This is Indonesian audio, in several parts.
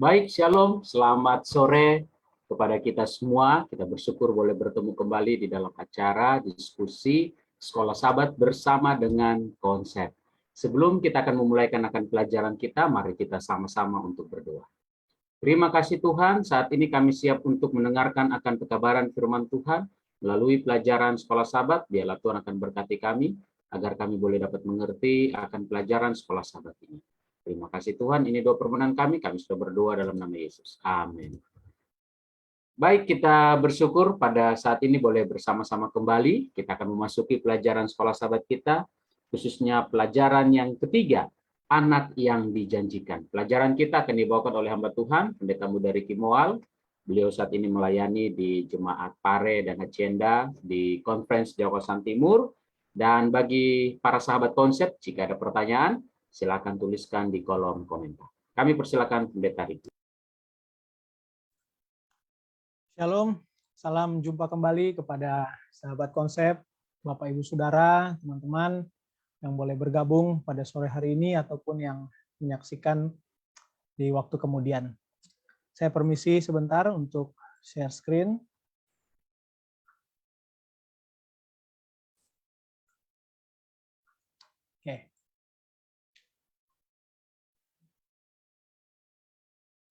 Baik, Shalom. Selamat sore kepada kita semua. Kita bersyukur boleh bertemu kembali di dalam acara diskusi Sekolah Sabat bersama dengan konsep. Sebelum kita akan memulaikan akan pelajaran kita, mari kita sama-sama untuk berdoa. Terima kasih Tuhan, saat ini kami siap untuk mendengarkan akan pekabaran firman Tuhan melalui pelajaran Sekolah Sabat. Biarlah Tuhan akan berkati kami, agar kami boleh dapat mengerti akan pelajaran Sekolah Sabat ini. Terima kasih Tuhan, ini doa permohonan kami sudah berdoa dalam nama Yesus. Amin. Baik, kita bersyukur pada saat ini boleh bersama-sama kembali. Kita akan memasuki pelajaran Sekolah Sabat kita, khususnya pelajaran yang ketiga, anak yang dijanjikan. Pelajaran kita akan dibawakan oleh hamba Tuhan, Pendeta Muda Riki Moal. Beliau saat ini melayani di Jemaat Pare dan Hacienda di Conference Jawa Timur. Dan bagi para sahabat konsep, jika ada pertanyaan, silakan tuliskan di kolom komentar. Kami persilakan Pendeta Riki. Shalom, salam jumpa kembali kepada sahabat konsep, Bapak Ibu Saudara, teman-teman yang boleh bergabung pada sore hari ini ataupun yang menyaksikan di waktu kemudian. Saya permisi sebentar untuk share screen. Oke.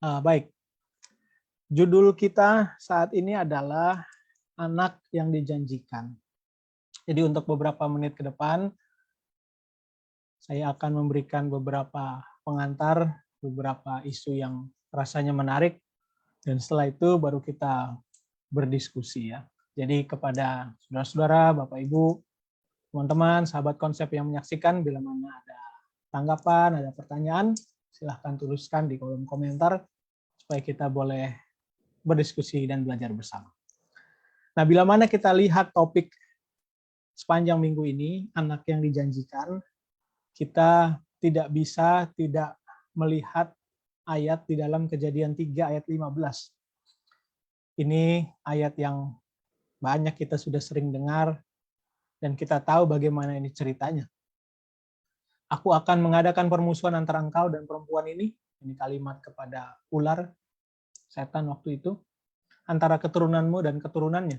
Baik, judul kita saat ini adalah anak yang dijanjikan. Jadi untuk beberapa menit ke depan, saya akan memberikan beberapa pengantar, beberapa isu yang rasanya menarik, dan setelah itu baru kita berdiskusi ya. Jadi kepada saudara-saudara, Bapak Ibu, teman-teman, sahabat konsep yang menyaksikan, bila mana ada tanggapan, ada pertanyaan, silahkan tuliskan di kolom komentar supaya kita boleh berdiskusi dan belajar bersama. Nah, bila mana kita lihat topik sepanjang minggu ini, anak yang dijanjikan, kita tidak bisa tidak melihat ayat di dalam Kejadian 3 ayat 15. Ini ayat yang banyak kita sudah sering dengar dan kita tahu bagaimana ini ceritanya. Aku akan mengadakan permusuhan antara engkau dan perempuan ini kalimat kepada ular, setan waktu itu, antara keturunanmu dan keturunannya.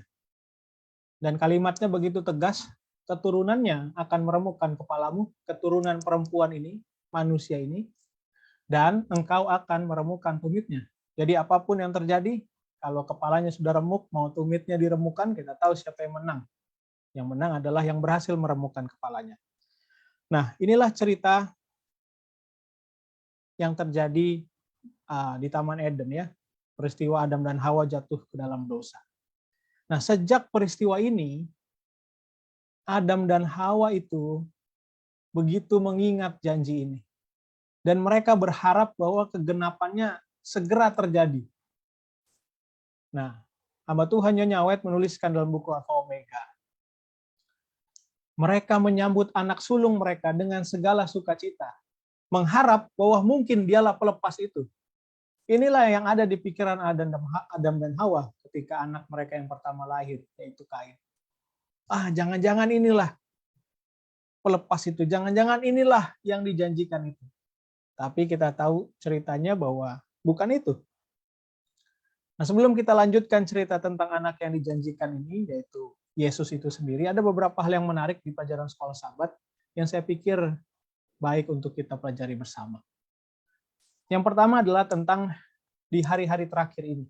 Dan kalimatnya begitu tegas, keturunannya akan meremukkan kepalamu, keturunan perempuan ini, manusia ini, dan engkau akan meremukkan tumitnya. Jadi apapun yang terjadi, kalau kepalanya sudah remuk, mau tumitnya diremukkan, kita tahu siapa yang menang. Yang menang adalah yang berhasil meremukkan kepalanya. Nah, inilah cerita yang terjadi di Taman Eden ya, peristiwa Adam dan Hawa jatuh ke dalam dosa. Nah, sejak peristiwa ini, Adam dan Hawa itu begitu mengingat janji ini. Dan mereka berharap bahwa kegenapannya segera terjadi. Nah, hamba Tuhan Nyonya Awet menuliskan dalam buku Alfa Omega, mereka menyambut anak sulung mereka dengan segala sukacita, mengharap bahwa mungkin dialah pelepas itu. Inilah yang ada di pikiran Adam dan Hawa ketika anak mereka yang pertama lahir, yaitu Kain. Jangan-jangan inilah pelepas itu, jangan-jangan inilah yang dijanjikan itu. Tapi kita tahu ceritanya bahwa bukan itu. Nah, sebelum kita lanjutkan cerita tentang anak yang dijanjikan ini, yaitu Yesus itu sendiri, ada beberapa hal yang menarik di pelajaran Sekolah Sabat yang saya pikir baik untuk kita pelajari bersama. Yang pertama adalah tentang di hari-hari terakhir ini.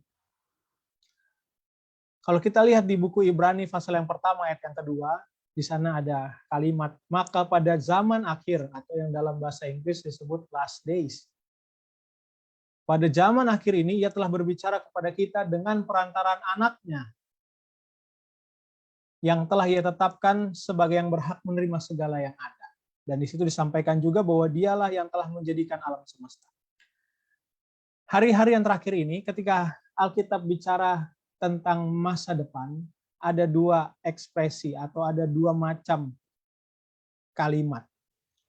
Kalau kita lihat di buku Ibrani pasal yang pertama ayat yang kedua, di sana ada kalimat, maka pada zaman akhir, atau yang dalam bahasa Inggris disebut last days. Pada zaman akhir ini, ia telah berbicara kepada kita dengan perantaran anaknya, yang telah ia tetapkan sebagai yang berhak menerima segala yang ada. Dan di situ disampaikan juga bahwa dialah yang telah menjadikan alam semesta. Hari-hari yang terakhir ini, ketika Alkitab bicara tentang masa depan, ada dua ekspresi atau ada dua macam kalimat.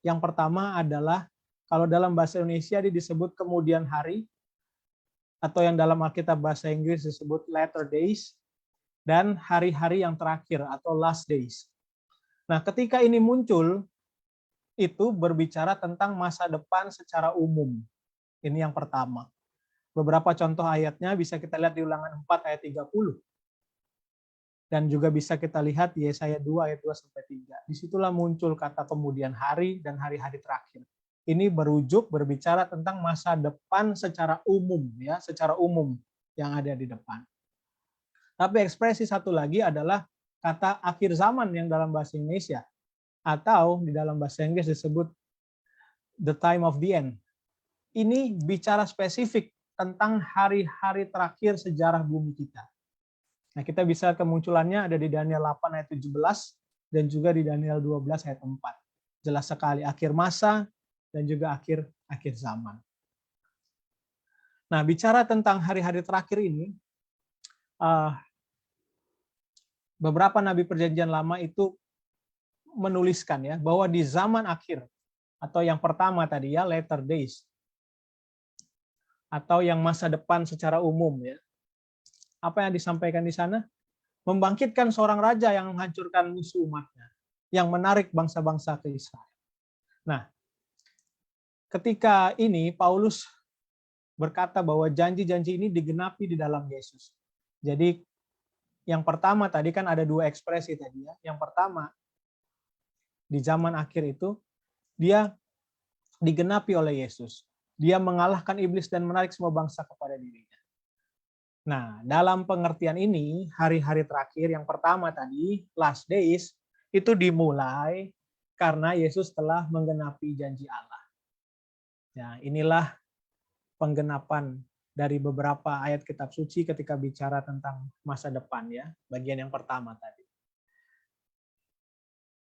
Yang pertama adalah, kalau dalam bahasa Indonesia disebut kemudian hari, atau yang dalam Alkitab bahasa Inggris disebut latter days, dan hari-hari yang terakhir atau last days. Nah, ketika ini muncul, itu berbicara tentang masa depan secara umum. Ini yang pertama. Beberapa contoh ayatnya bisa kita lihat di Ulangan 4 ayat 30. Dan juga bisa kita lihat di Yesaya 2 ayat 2 sampai 3. Disitulah muncul kata kemudian hari dan hari-hari terakhir. Ini berbicara tentang masa depan secara umum, ya, secara umum yang ada di depan. Tapi ekspresi satu lagi adalah kata akhir zaman yang dalam bahasa Indonesia, atau di dalam bahasa Inggris disebut the time of the end. Ini bicara spesifik tentang hari-hari terakhir sejarah bumi kita. Nah, kita bisa kemunculannya ada di Daniel 8 ayat 17 dan juga di Daniel 12 ayat 4. Jelas sekali akhir masa dan juga akhir zaman. Nah, bicara tentang hari-hari terakhir ini, beberapa nabi perjanjian lama itu menuliskan ya bahwa di zaman akhir atau yang pertama tadi ya latter days atau yang masa depan secara umum ya. Apa yang disampaikan di sana? Membangkitkan seorang raja yang menghancurkan musuh umatnya, yang menarik bangsa-bangsa ke Israel. Nah, ketika ini Paulus berkata bahwa janji-janji ini digenapi di dalam Yesus. Jadi yang pertama tadi kan ada dua ekspresi tadi ya. Yang pertama di zaman akhir itu dia digenapi oleh Yesus. Dia mengalahkan iblis dan menarik semua bangsa kepada dirinya. Nah, dalam pengertian ini, hari-hari terakhir yang pertama tadi, last days, itu dimulai karena Yesus telah menggenapi janji Allah. Ya, inilah penggenapan dari beberapa ayat kitab suci ketika bicara tentang masa depan ya, bagian yang pertama tadi.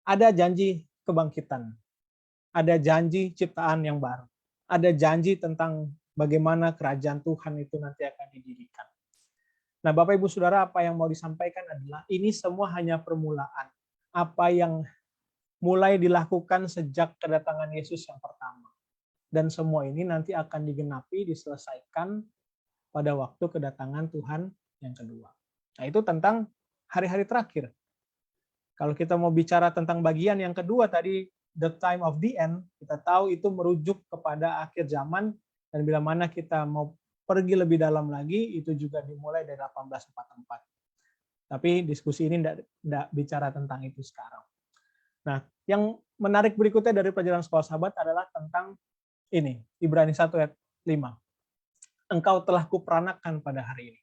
Ada janji kebangkitan, ada janji ciptaan yang baru, ada janji tentang bagaimana kerajaan Tuhan itu nanti akan didirikan. Nah, Bapak Ibu Saudara, apa yang mau disampaikan adalah ini semua hanya permulaan. Apa yang mulai dilakukan sejak kedatangan Yesus yang pertama. Dan semua ini nanti akan digenapi, diselesaikan pada waktu kedatangan Tuhan yang kedua. Nah, itu tentang hari-hari terakhir. Kalau kita mau bicara tentang bagian yang kedua tadi, the time of the end, kita tahu itu merujuk kepada akhir zaman, dan bila mana kita mau pergi lebih dalam lagi, itu juga dimulai dari 1844. Tapi diskusi ini tidak bicara tentang itu sekarang. Nah, yang menarik berikutnya dari pelajaran sekolah sahabat adalah tentang ini, Ibrani 1 ayat 5. Engkau telah kuperanakan pada hari ini.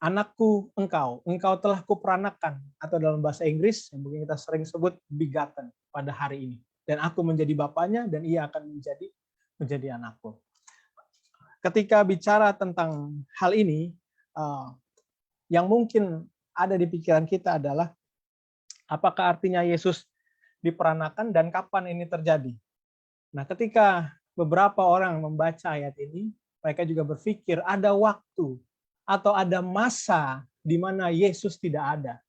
Anakku engkau telah kuperanakan, atau dalam bahasa Inggris, yang mungkin kita sering sebut begotten pada hari ini. Dan aku menjadi bapaknya, dan ia akan menjadi anakku. Ketika bicara tentang hal ini, yang mungkin ada di pikiran kita adalah apakah artinya Yesus diperanakan dan kapan ini terjadi? Nah, ketika beberapa orang membaca ayat ini, mereka juga berpikir ada waktu atau ada masa di mana Yesus tidak ada.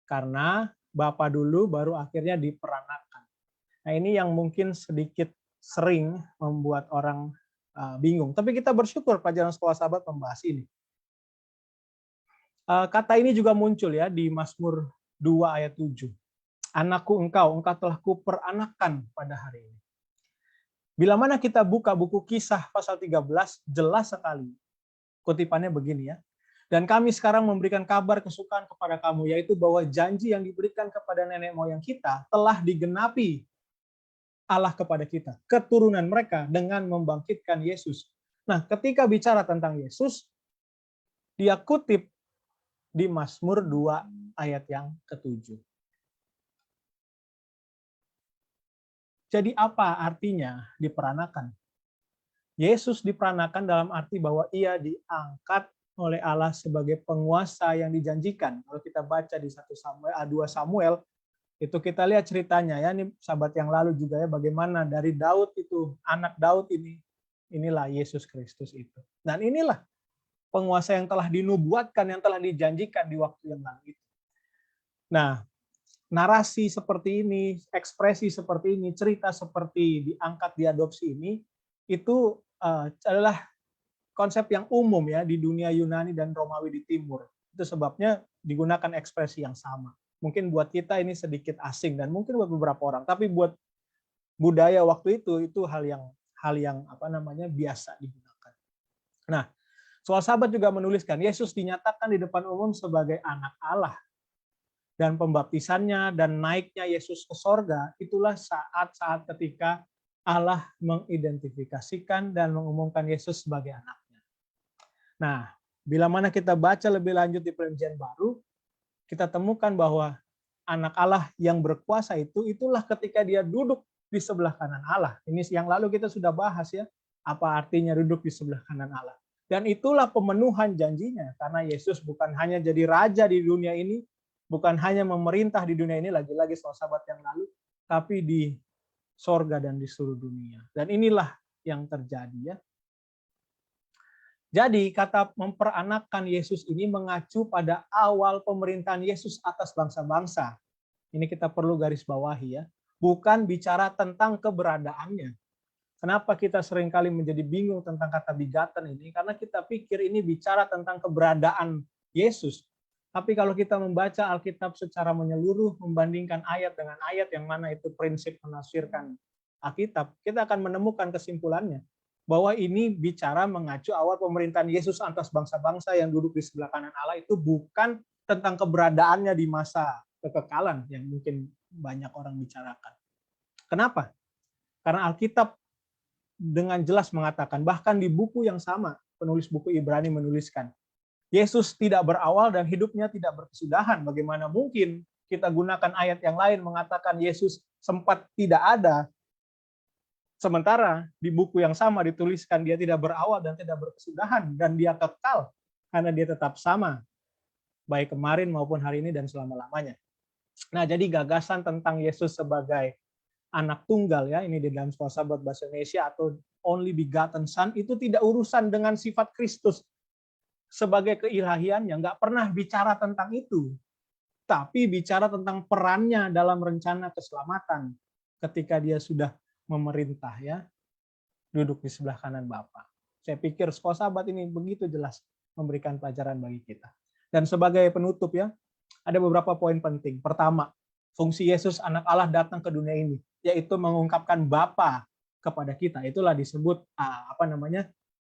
Karena Bapa dulu baru akhirnya diperanakan. Nah, ini yang mungkin sedikit sering membuat orang bingung. Tapi kita bersyukur pelajaran sekolah sahabat membahas ini. Kata ini juga muncul ya di Mazmur 2 ayat 7. Anakku engkau telah kuperanakan pada hari ini. Bila mana kita buka buku Kisah pasal 13, jelas sekali. Kutipannya begini ya. Dan kami sekarang memberikan kabar kesukaan kepada kamu, yaitu bahwa janji yang diberikan kepada nenek moyang kita telah digenapi Allah kepada kita, keturunan mereka dengan membangkitkan Yesus. Nah, ketika bicara tentang Yesus, dia kutip di Mazmur 2 ayat yang ke-7. Jadi apa artinya diperanakan? Yesus diperanakan dalam arti bahwa ia diangkat oleh Allah sebagai penguasa yang dijanjikan. Kalau kita baca di 2 Samuel, itu kita lihat ceritanya ya, ini sahabat yang lalu juga ya, bagaimana dari Daud itu, anak Daud ini, inilah Yesus Kristus itu. Dan inilah penguasa yang telah dinubuatkan, yang telah dijanjikan di waktu yang lalu itu. Nah, narasi seperti ini, ekspresi seperti ini, cerita seperti diangkat, diadopsi ini, itu adalah konsep yang umum ya di dunia Yunani dan Romawi di timur. Itu sebabnya digunakan ekspresi yang sama. Mungkin buat kita ini sedikit asing dan mungkin buat beberapa orang, tapi buat budaya waktu itu hal yang biasa digunakan. Nah, soal sahabat juga menuliskan, Yesus dinyatakan di depan umum sebagai anak Allah. Dan pembaptisannya dan naiknya Yesus ke sorga, itulah saat-saat ketika Allah mengidentifikasikan dan mengumumkan Yesus sebagai anaknya. Nah, bila mana kita baca lebih lanjut di Perjanjian Baru, kita temukan bahwa anak Allah yang berkuasa itulah ketika dia duduk di sebelah kanan Allah. Ini yang lalu kita sudah bahas ya, apa artinya duduk di sebelah kanan Allah. Dan itulah pemenuhan janjinya, karena Yesus bukan hanya jadi raja di dunia ini, bukan hanya memerintah di dunia ini, lagi-lagi sahabat yang lalu, tapi di sorga dan di seluruh dunia. Dan inilah yang terjadi ya. Jadi kata memperanakan Yesus ini mengacu pada awal pemerintahan Yesus atas bangsa-bangsa. Ini kita perlu garis bawahi ya. Bukan bicara tentang keberadaannya. Kenapa kita seringkali menjadi bingung tentang kata begotten ini? Karena kita pikir ini bicara tentang keberadaan Yesus. Tapi kalau kita membaca Alkitab secara menyeluruh, membandingkan ayat dengan ayat yang mana itu prinsip menafsirkan Alkitab, kita akan menemukan kesimpulannya bahwa ini bicara mengacu awal pemerintahan Yesus atas bangsa-bangsa yang duduk di sebelah kanan Allah, itu bukan tentang keberadaannya di masa kekekalan yang mungkin banyak orang bicarakan. Kenapa? Karena Alkitab dengan jelas mengatakan, bahkan di buku yang sama, penulis buku Ibrani menuliskan, Yesus tidak berawal dan hidupnya tidak berkesudahan. Bagaimana mungkin kita gunakan ayat yang lain mengatakan Yesus sempat tidak ada, sementara di buku yang sama dituliskan dia tidak berawal dan tidak berkesudahan, dan dia kekal karena dia tetap sama, baik kemarin maupun hari ini dan selama-lamanya. Nah, jadi gagasan tentang Yesus sebagai anak tunggal ya, ini di dalam Sekolah Sahabat Bahasa Indonesia atau only begotten son, itu tidak urusan dengan sifat Kristus sebagai keilahiannya, nggak pernah bicara tentang itu, tapi bicara tentang perannya dalam rencana keselamatan ketika dia sudah memerintah ya, duduk di sebelah kanan Bapa. Saya pikir Sekolah Sahabat ini begitu jelas memberikan pelajaran bagi kita. Dan sebagai penutup ya, ada beberapa poin penting. Pertama, fungsi Yesus anak Allah datang ke dunia ini, yaitu mengungkapkan Bapa kepada kita. Itulah disebut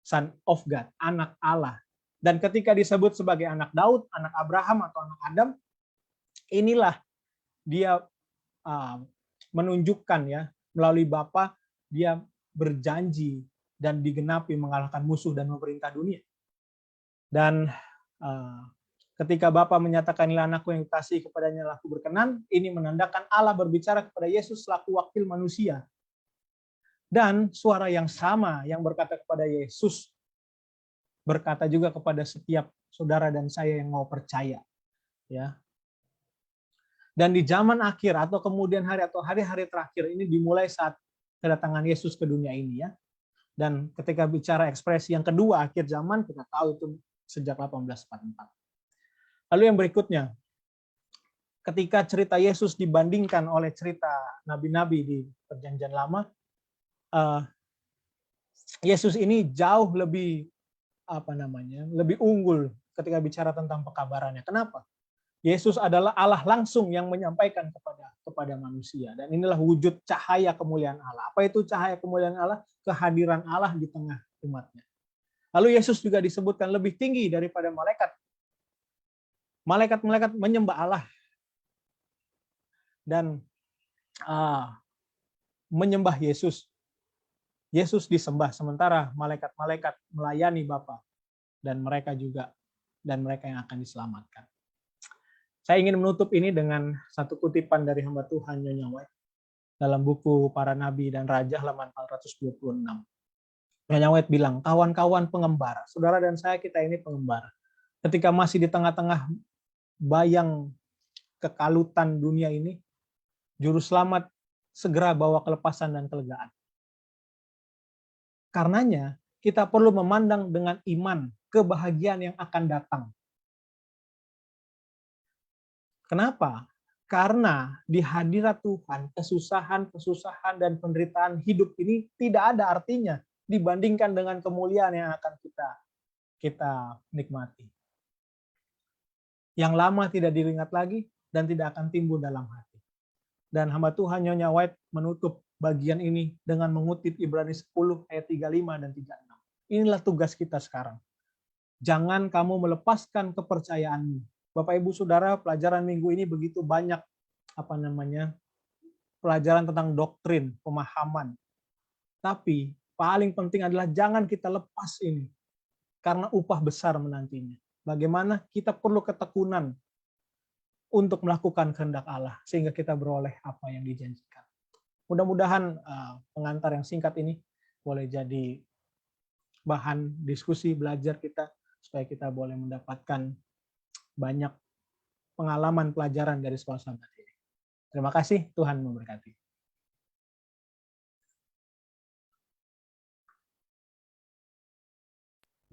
Son of God, anak Allah. Dan ketika disebut sebagai anak Daud, anak Abraham atau anak Adam, inilah dia menunjukkan ya, melalui Bapa dia berjanji dan digenapi mengalahkan musuh dan memerintah dunia. Dan ketika Bapa menyatakan inilah anakku yang kukasihi, kepadanya aku berkenan, ini menandakan Allah berbicara kepada Yesus selaku wakil manusia. Dan suara yang sama yang berkata kepada Yesus berkata juga kepada setiap saudara dan saya yang mau percaya, ya. Dan di zaman akhir atau kemudian hari atau hari-hari terakhir ini dimulai saat kedatangan Yesus ke dunia ini ya. Dan ketika bicara ekspresi yang kedua akhir zaman, kita tahu itu sejak 1844. Lalu yang berikutnya, ketika cerita Yesus dibandingkan oleh cerita nabi-nabi di Perjanjian Lama, Yesus ini jauh lebih lebih unggul ketika bicara tentang pekabarannya. Kenapa? Yesus adalah Allah langsung yang menyampaikan kepada manusia, dan inilah wujud cahaya kemuliaan Allah. Apa itu cahaya kemuliaan Allah? Kehadiran Allah di tengah umatnya. Lalu Yesus juga disebutkan lebih tinggi daripada malaikat. Malaikat-malaikat menyembah Allah dan menyembah Yesus. Yesus disembah, sementara malaikat-malaikat melayani Bapa, dan mereka yang akan diselamatkan. Saya ingin menutup ini dengan satu kutipan dari hamba Tuhan Nyonya White dalam buku Para Nabi dan Raja halaman 426. Nyonya White bilang, kawan-kawan pengembara, saudara dan saya, kita ini pengembara. Ketika masih di tengah-tengah bayang kekalutan dunia ini, juru selamat segera bawa kelepasan dan kelegaan. Karenanya, kita perlu memandang dengan iman kebahagiaan yang akan datang. Kenapa? Karena di hadirat Tuhan, kesusahan dan penderitaan hidup ini tidak ada artinya dibandingkan dengan kemuliaan yang akan kita nikmati. Yang lama tidak diingat lagi dan tidak akan timbul dalam hati. Dan hamba Tuhan Nyonya White menutup bagian ini dengan mengutip Ibrani 10 ayat 35 dan 36. Inilah tugas kita sekarang. Jangan kamu melepaskan kepercayaanmu. Bapak Ibu Saudara, pelajaran minggu ini begitu banyak pelajaran tentang doktrin, pemahaman. Tapi paling penting adalah jangan kita lepas ini, karena upah besar menantinya. Bagaimana kita perlu ketekunan untuk melakukan kehendak Allah, sehingga kita beroleh apa yang dijanjikan. Mudah-mudahan pengantar yang singkat ini boleh jadi bahan diskusi, belajar kita, supaya kita boleh mendapatkan banyak pengalaman pelajaran dari sekolah sahabat ini. Terima kasih, Tuhan memberkati.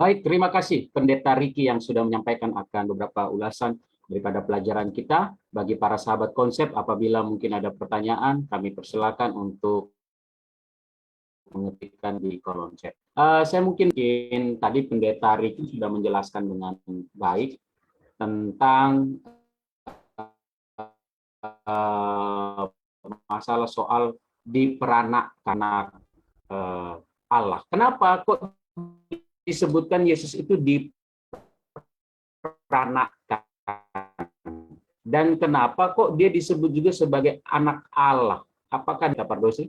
Baik, terima kasih Pendeta Riki yang sudah menyampaikan akan beberapa ulasan daripada pelajaran kita. Bagi para sahabat konsep, apabila mungkin ada pertanyaan, kami persilakan untuk mengetikkan di kolom chat. Saya mungkin tadi Pendeta Riki sudah menjelaskan dengan baik tentang masalah soal diperanakan Allah. Kenapa kok disebutkan Yesus itu diperanakan? Dan kenapa kok dia disebut juga sebagai anak Allah? Apakah Pak Pardosi?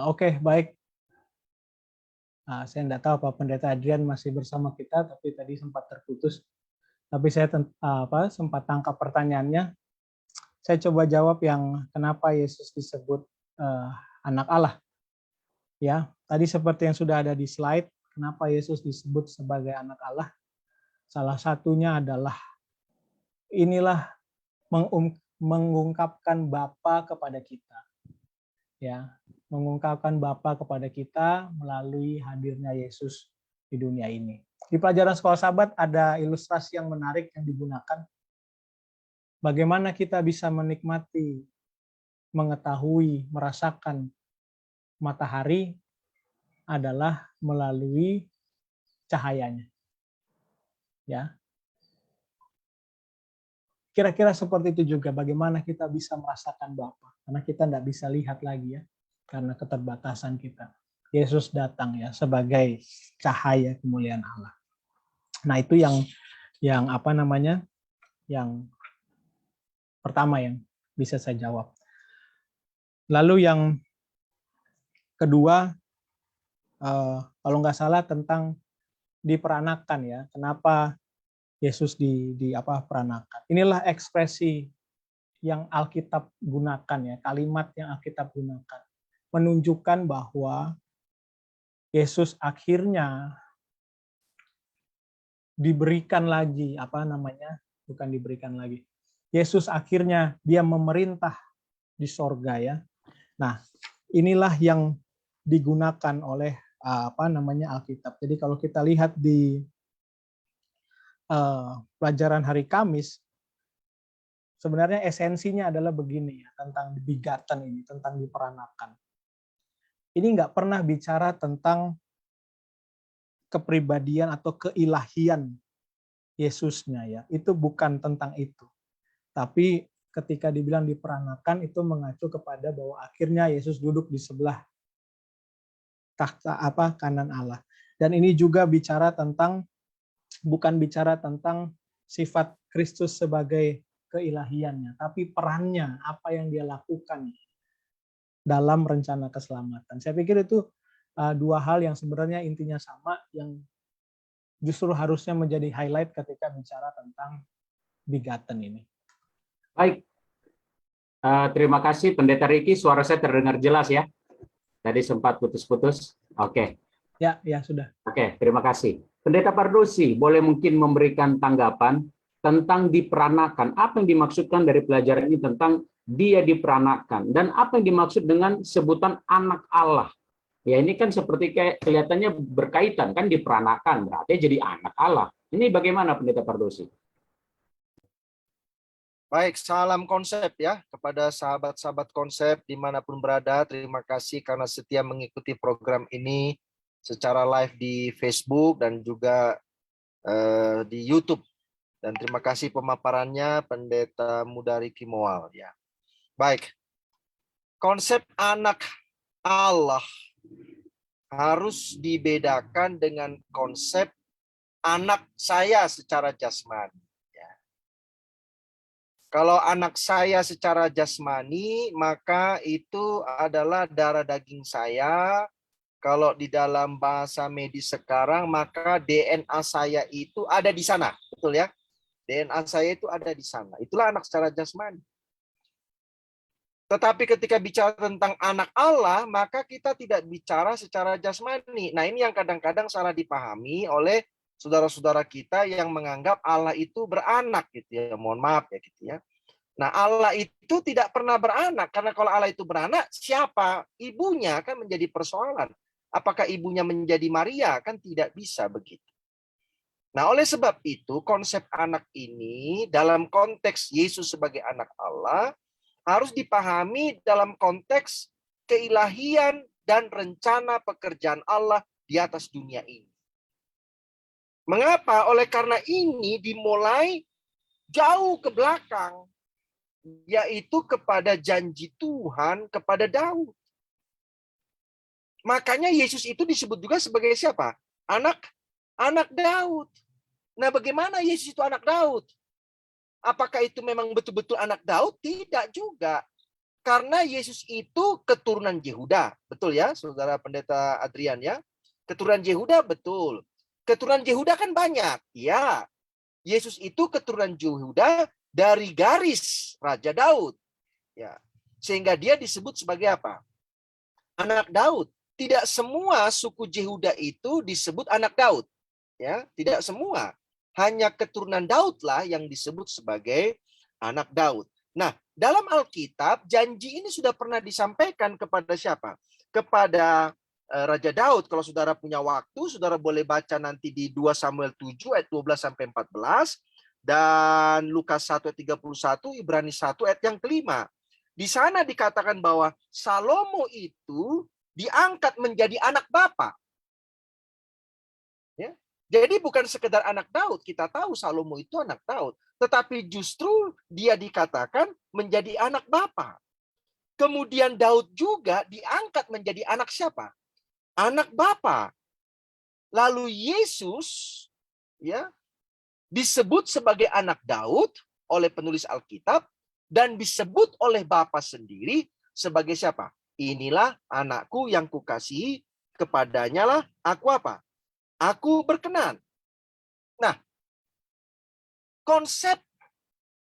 Oke, baik. Saya tidak tahu apa Pendeta Adrian masih bersama kita, tapi tadi sempat terputus. Tapi saya sempat tangkap pertanyaannya. Saya coba jawab yang kenapa Yesus disebut anak Allah. Ya, tadi seperti yang sudah ada di slide, kenapa Yesus disebut sebagai anak Allah? Salah satunya adalah inilah mengungkapkan Bapa kepada kita. Ya, mengungkapkan Bapa kepada kita melalui hadirnya Yesus di dunia ini. Di pelajaran sekolah sahabat ada ilustrasi yang menarik yang digunakan. Bagaimana kita bisa menikmati, mengetahui, merasakan matahari adalah melalui cahayanya. Ya. Kira-kira seperti itu juga bagaimana kita bisa merasakan Bapa. Karena kita tidak bisa lihat lagi ya, karena keterbatasan kita. Yesus datang ya sebagai cahaya kemuliaan Allah. Nah, itu yang yang pertama yang bisa saya jawab. Lalu yang kedua, kalau nggak salah tentang diperanakan ya. Kenapa Yesus peranakan? Inilah ekspresi yang Alkitab gunakan ya, kalimat yang Alkitab gunakan, menunjukkan bahwa Yesus akhirnya diberikan lagi bukan diberikan lagi. Yesus akhirnya dia memerintah di sorga ya. Nah, inilah yang digunakan oleh Alkitab. Jadi kalau kita lihat di pelajaran hari Kamis, sebenarnya esensinya adalah begini ya, tentang begotten ini, tentang diperanakan. Ini nggak pernah bicara tentang kepribadian atau keilahian Yesusnya ya. Itu bukan tentang itu. Tapi ketika dibilang diperanakan itu mengacu kepada bahwa akhirnya Yesus duduk di sebelah takhta kanan Allah. Dan ini juga bukan bicara tentang sifat Kristus sebagai keilahiannya, tapi perannya, apa yang dia lakukan dalam rencana keselamatan. Saya pikir itu dua hal yang sebenarnya intinya sama, yang justru harusnya menjadi highlight ketika bicara tentang begotten ini. Baik, terima kasih Pendeta Riki, suara saya terdengar jelas ya? Tadi sempat putus-putus. Oke. Ya sudah. Oke, terima kasih. Pendeta Pardosi, boleh mungkin memberikan tanggapan tentang diperanakan. Apa yang dimaksudkan dari pelajaran ini tentang dia diperanakan? Dan apa yang dimaksud dengan sebutan anak Allah? Ya ini kan seperti kayak kelihatannya berkaitan, kan diperanakan, berarti jadi anak Allah. Ini bagaimana Pendeta Pardosi? Baik, salam konsep ya kepada sahabat-sahabat konsep dimanapun berada. Terima kasih karena setia mengikuti program ini secara live di Facebook dan juga di YouTube. Dan terima kasih pemaparannya Pendeta Mudari Kimoal ya. Baik. Konsep anak Allah harus dibedakan dengan konsep anak saya secara jasmani. Ya. Kalau anak saya secara jasmani, maka itu adalah darah daging saya. Kalau di dalam bahasa medis sekarang, maka DNA saya itu ada di sana. Betul ya? DNA saya itu ada di sana. Itulah anak secara jasmani. Tetapi ketika bicara tentang anak Allah, maka kita tidak bicara secara jasmani. Nah, ini yang kadang-kadang salah dipahami oleh saudara-saudara kita yang menganggap Allah itu beranak gitu ya. Mohon maaf ya gitu ya. Nah, Allah itu tidak pernah beranak, karena kalau Allah itu beranak, siapa ibunya kan menjadi persoalan. Apakah ibunya menjadi Maria? Kan tidak bisa begitu. Nah, oleh sebab itu konsep anak ini dalam konteks Yesus sebagai anak Allah harus dipahami dalam konteks keilahian dan rencana pekerjaan Allah di atas dunia ini. Mengapa? Oleh karena ini dimulai jauh ke belakang, yaitu kepada janji Tuhan kepada Daud. Makanya Yesus itu disebut juga sebagai siapa? Anak Daud. Nah, bagaimana Yesus itu anak Daud? Apakah itu memang betul-betul anak Daud? Tidak juga. Karena Yesus itu keturunan Yehuda. Betul ya, Saudara Pendeta Adrian ya? Keturunan Yehuda betul. Keturunan Yehuda kan banyak. Ya, Yesus itu keturunan Yehuda dari garis Raja Daud. Ya. Sehingga dia disebut sebagai apa? Anak Daud. Tidak semua suku Yehuda itu disebut anak Daud. Ya, tidak semua. Hanya keturunan Daudlah yang disebut sebagai anak Daud. Nah, dalam Alkitab, janji ini sudah pernah disampaikan kepada siapa? Kepada Raja Daud. Kalau saudara punya waktu, saudara boleh baca nanti di 2 Samuel 7 ayat 12-14, dan Lukas 1 ayat 31, Ibrani 1 ayat yang kelima. Di sana dikatakan bahwa Salomo itu diangkat menjadi anak bapa. Ya. Jadi bukan sekedar anak Daud, kita tahu Salomo itu anak Daud, tetapi justru dia dikatakan menjadi anak bapa. Kemudian Daud juga diangkat menjadi anak siapa? Anak bapa. Lalu Yesus ya disebut sebagai anak Daud oleh penulis Alkitab dan disebut oleh Bapa sendiri sebagai siapa? Inilah anakku yang kukasihi, kepadanya lah aku apa? Aku berkenan. Nah, konsep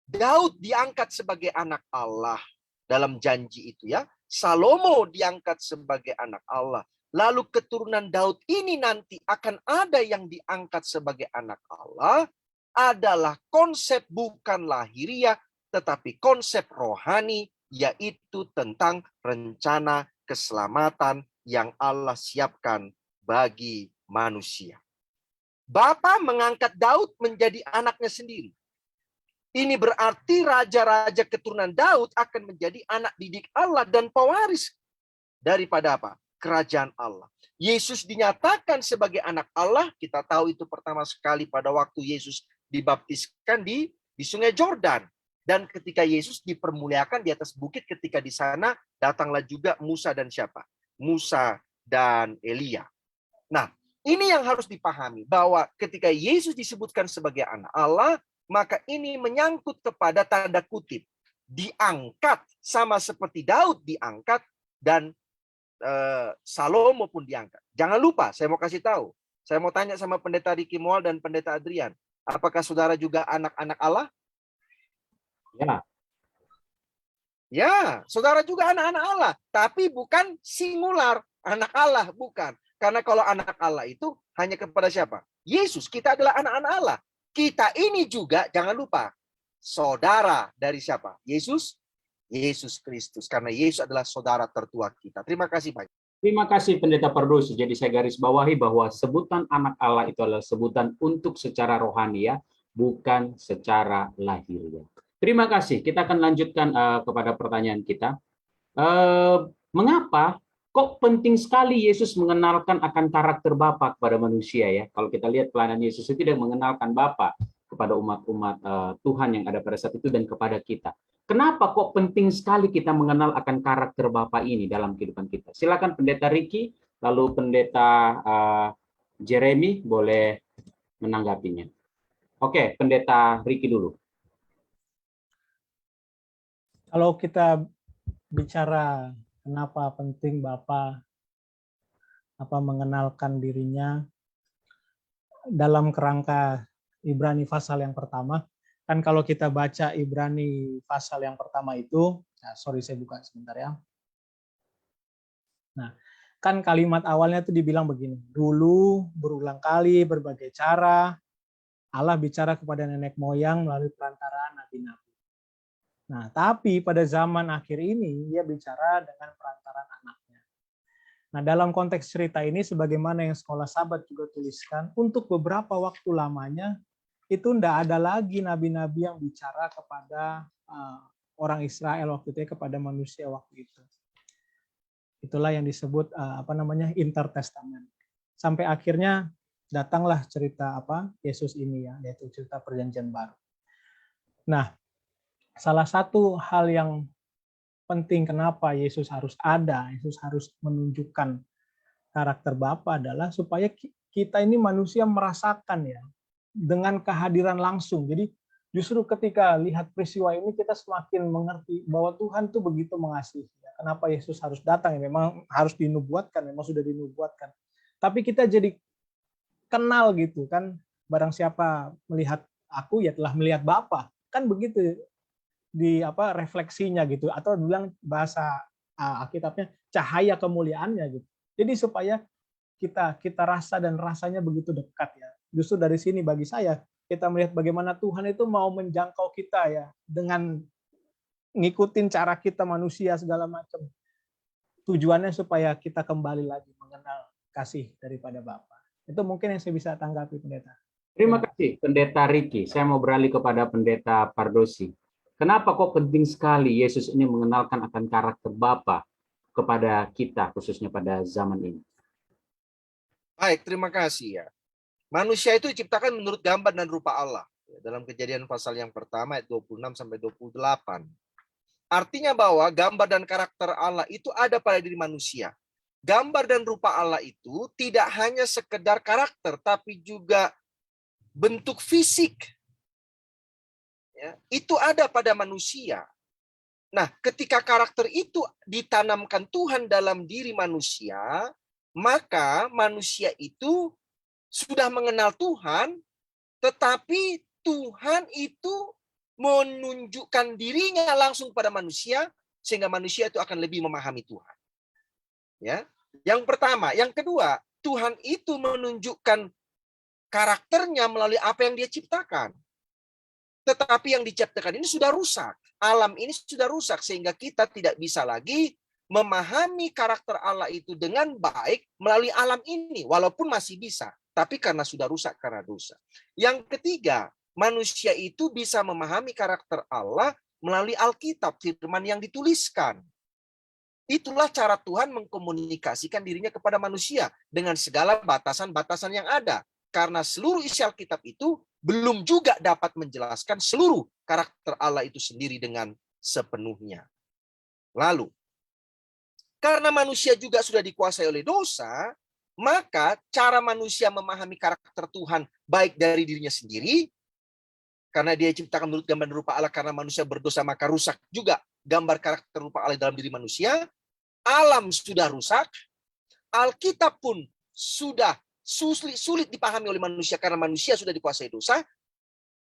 Daud diangkat sebagai anak Allah dalam janji itu ya. Salomo diangkat sebagai anak Allah. Lalu keturunan Daud ini nanti akan ada yang diangkat sebagai anak Allah adalah konsep bukan lahiriah tetapi konsep rohani, yaitu tentang rencana keselamatan yang Allah siapkan bagi manusia. Bapa mengangkat Daud menjadi anaknya sendiri. Ini berarti raja-raja keturunan Daud akan menjadi anak didik Allah dan pewaris daripada apa? Kerajaan Allah. Yesus dinyatakan sebagai anak Allah, kita tahu itu pertama sekali pada waktu Yesus dibaptiskan di Sungai Jordan. Dan ketika Yesus dipermuliakan di atas bukit, ketika di sana datanglah juga Musa dan siapa? Musa dan Elia. Nah, ini yang harus dipahami, bahwa ketika Yesus disebutkan sebagai anak Allah, maka ini menyangkut kepada tanda kutip. Diangkat, sama seperti Daud diangkat, dan Salomo pun diangkat. Jangan lupa, saya mau kasih tahu. Saya mau tanya sama Pendeta Ricky Moal dan Pendeta Adrian. Apakah saudara juga anak-anak Allah? Ya. Ya, saudara juga anak-anak Allah. Tapi bukan singular. Anak Allah, bukan. Karena kalau anak Allah itu hanya kepada siapa? Yesus. Kita adalah anak-anak Allah. Kita ini juga, jangan lupa, saudara dari siapa? Yesus Kristus. Karena Yesus adalah saudara tertua kita. Terima kasih banyak. Terima kasih Pendeta Pardus. Jadi saya garis bawahi bahwa sebutan anak Allah itu adalah sebutan untuk secara rohani ya, bukan secara lahiriah. Terima kasih. Kita akan lanjutkan kepada pertanyaan kita. Mengapa kok penting sekali Yesus mengenalkan akan karakter Bapa kepada manusia ya? Kalau kita lihat pelayanan Yesus itu tidak mengenalkan Bapa kepada umat-umat Tuhan yang ada pada saat itu dan kepada kita. Kenapa kok penting sekali kita mengenal akan karakter Bapa ini dalam kehidupan kita? Silakan Pendeta Ricky, lalu Pendeta Jeremy boleh menanggapinya. Oke, Pendeta Ricky dulu. Kalau kita bicara kenapa penting Bapa mengenalkan dirinya dalam kerangka Ibrani pasal yang pertama, kan kalau kita baca Ibrani pasal yang pertama itu, sorry saya buka sebentar ya. Nah, kan kalimat awalnya itu dibilang begini, dulu berulang kali berbagai cara Allah bicara kepada nenek moyang melalui perantaraan nabi-nabi. Nah, tapi pada zaman akhir ini dia bicara dengan perantaraan anaknya. Nah, dalam konteks cerita ini sebagaimana yang Sekolah Sabat juga tuliskan, untuk beberapa waktu lamanya itu tidak ada lagi nabi-nabi yang bicara kepada orang Israel waktu itu, kepada manusia waktu itu. Itulah yang disebut intertestament. Sampai akhirnya datanglah cerita Yesus ini ya, yaitu cerita Perjanjian Baru. Nah, salah satu hal yang penting kenapa Yesus harus ada, Yesus harus menunjukkan karakter Bapa adalah supaya kita ini manusia merasakan ya dengan kehadiran langsung. Jadi justru ketika lihat peristiwa ini kita semakin mengerti bahwa Tuhan tuh begitu mengasihi. Kenapa Yesus harus datang? Memang harus dinubuatkan, memang sudah dinubuatkan. Tapi kita jadi kenal gitu kan, barang siapa melihat aku ya telah melihat Bapa. Kan begitu di refleksinya gitu, atau bilang bahasa Alkitabnya cahaya kemuliaannya gitu. Jadi supaya kita rasa dan rasanya begitu dekat ya. Justru dari sini bagi saya kita melihat bagaimana Tuhan itu mau menjangkau kita ya dengan ngikutin cara kita manusia segala macam. Tujuannya supaya kita kembali lagi mengenal kasih daripada Bapa. Itu mungkin yang saya bisa tanggapi, Pendeta. Terima kasih, Pendeta Ricky. Saya mau beralih kepada Pendeta Pardosi. Kenapa kok penting sekali Yesus ini mengenalkan akan karakter Bapa kepada kita, khususnya pada zaman ini? Baik, terima kasih ya. Manusia itu diciptakan menurut gambar dan rupa Allah. Dalam Kejadian pasal yang pertama ayat 26 sampai 28. Artinya bahwa gambar dan karakter Allah itu ada pada diri manusia. Gambar dan rupa Allah itu tidak hanya sekedar karakter, tapi juga bentuk fisik. Ya, itu ada pada manusia. Nah, ketika karakter itu ditanamkan Tuhan dalam diri manusia, maka manusia itu sudah mengenal Tuhan, tetapi Tuhan itu menunjukkan dirinya langsung pada manusia, sehingga manusia itu akan lebih memahami Tuhan. Ya, yang pertama, yang kedua, Tuhan itu menunjukkan karakternya melalui apa yang Dia ciptakan. Tetapi yang diciptakan ini sudah rusak. Alam ini sudah rusak sehingga kita tidak bisa lagi memahami karakter Allah itu dengan baik melalui alam ini, walaupun masih bisa, tapi karena sudah rusak karena dosa. Yang ketiga, manusia itu bisa memahami karakter Allah melalui Alkitab, firman yang dituliskan. Itulah cara Tuhan mengkomunikasikan dirinya kepada manusia dengan segala batasan-batasan yang ada. Karena seluruh isi Alkitab itu belum juga dapat menjelaskan seluruh karakter Allah itu sendiri dengan sepenuhnya. Lalu, karena manusia juga sudah dikuasai oleh dosa, maka cara manusia memahami karakter Tuhan baik dari dirinya sendiri, karena Dia ciptakan menurut gambar dan rupa Allah, karena manusia berdosa maka rusak juga gambar karakter rupa Allah dalam diri manusia. Alam sudah rusak, Alkitab pun sudah sulit dipahami oleh manusia karena manusia sudah dikuasai dosa.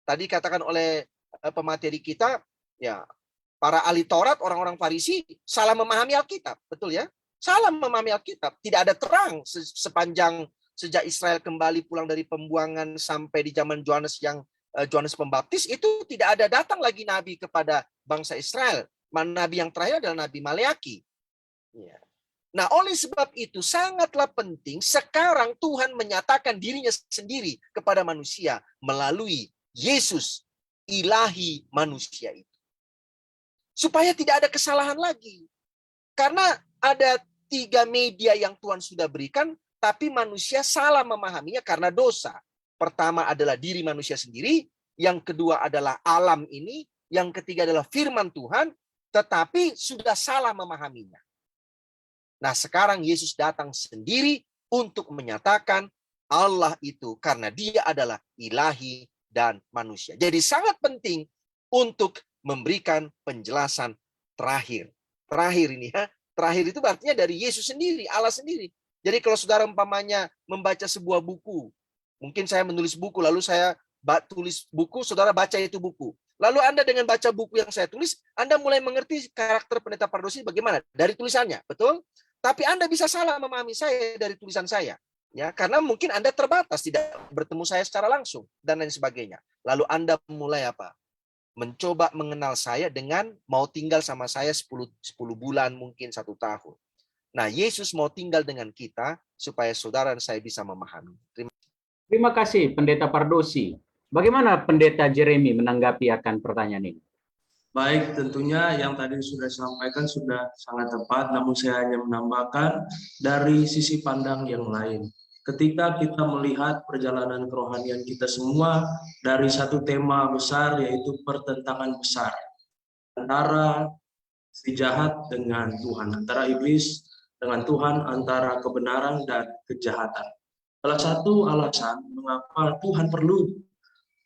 Tadi katakan oleh pemateri kita, ya, para ahli Taurat, orang-orang Farisi salah memahami Alkitab, betul ya? Salah memahami Alkitab. Tidak ada terang sepanjang sejak Israel kembali pulang dari pembuangan sampai di zaman Yohanes Yohanes Pembaptis, itu tidak ada datang lagi nabi kepada bangsa Israel. Nabi yang terakhir adalah Nabi Maleaki. Ya. Nah, oleh sebab itu sangatlah penting sekarang Tuhan menyatakan dirinya sendiri kepada manusia melalui Yesus, ilahi manusia itu. Supaya tidak ada kesalahan lagi. Karena ada 3 media yang Tuhan sudah berikan, tapi manusia salah memahaminya karena dosa. Pertama adalah diri manusia sendiri, yang kedua adalah alam ini, yang ketiga adalah firman Tuhan, tetapi sudah salah memahaminya. Nah, sekarang Yesus datang sendiri untuk menyatakan Allah itu karena dia adalah ilahi dan manusia. Jadi sangat penting untuk memberikan penjelasan terakhir. Terakhir ini ya. Terakhir itu artinya dari Yesus sendiri, Allah sendiri. Jadi kalau saudara umpamanya membaca sebuah buku, mungkin saya menulis buku, lalu saya tulis buku, saudara baca itu buku. Lalu Anda dengan baca buku yang saya tulis, Anda mulai mengerti karakter Pendeta Pardosi bagaimana dari tulisannya, betul? Tapi Anda bisa salah memahami saya dari tulisan saya. Ya, karena mungkin Anda terbatas, tidak bertemu saya secara langsung, dan lain sebagainya. Lalu Anda mulai apa? Mencoba mengenal saya dengan mau tinggal sama saya 10 bulan, mungkin 1 tahun. Nah, Yesus mau tinggal dengan kita supaya saudara dan saya bisa memahami. Terima kasih, Pendeta Pardosi. Bagaimana Pendeta Jeremy menanggapi akan pertanyaan ini? Baik, tentunya yang tadi sudah disampaikan sudah sangat tepat, namun saya hanya menambahkan dari sisi pandang yang lain. Ketika kita melihat perjalanan kerohanian kita semua dari satu tema besar, yaitu pertentangan besar antara si jahat dengan Tuhan, antara iblis dengan Tuhan, antara kebenaran dan kejahatan. Salah satu alasan mengapa Tuhan perlu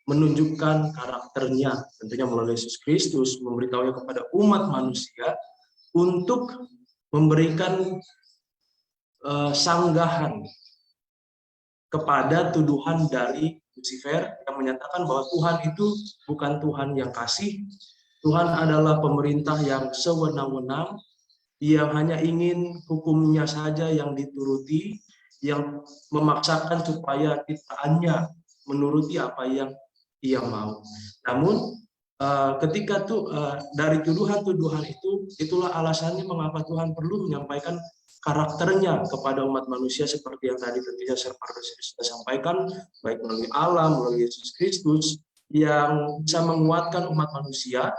menunjukkan karakternya, tentunya melalui Yesus Kristus, memberitahunya kepada umat manusia untuk memberikan sanggahan kepada tuduhan dari Lucifer yang menyatakan bahwa Tuhan itu bukan Tuhan yang kasih, Tuhan adalah pemerintah yang sewenang-wenang, yang hanya ingin hukumnya saja yang dituruti, yang memaksakan supaya kita hanya menuruti apa yang ia mau. Namun ketika dari tuduhan-tuduhan itu, itulah alasannya mengapa Tuhan perlu menyampaikan karakternya kepada umat manusia seperti yang tadi tentunya Sir Pardosi sudah sampaikan, baik melalui Allah, melalui Yesus Kristus, yang bisa menguatkan umat manusia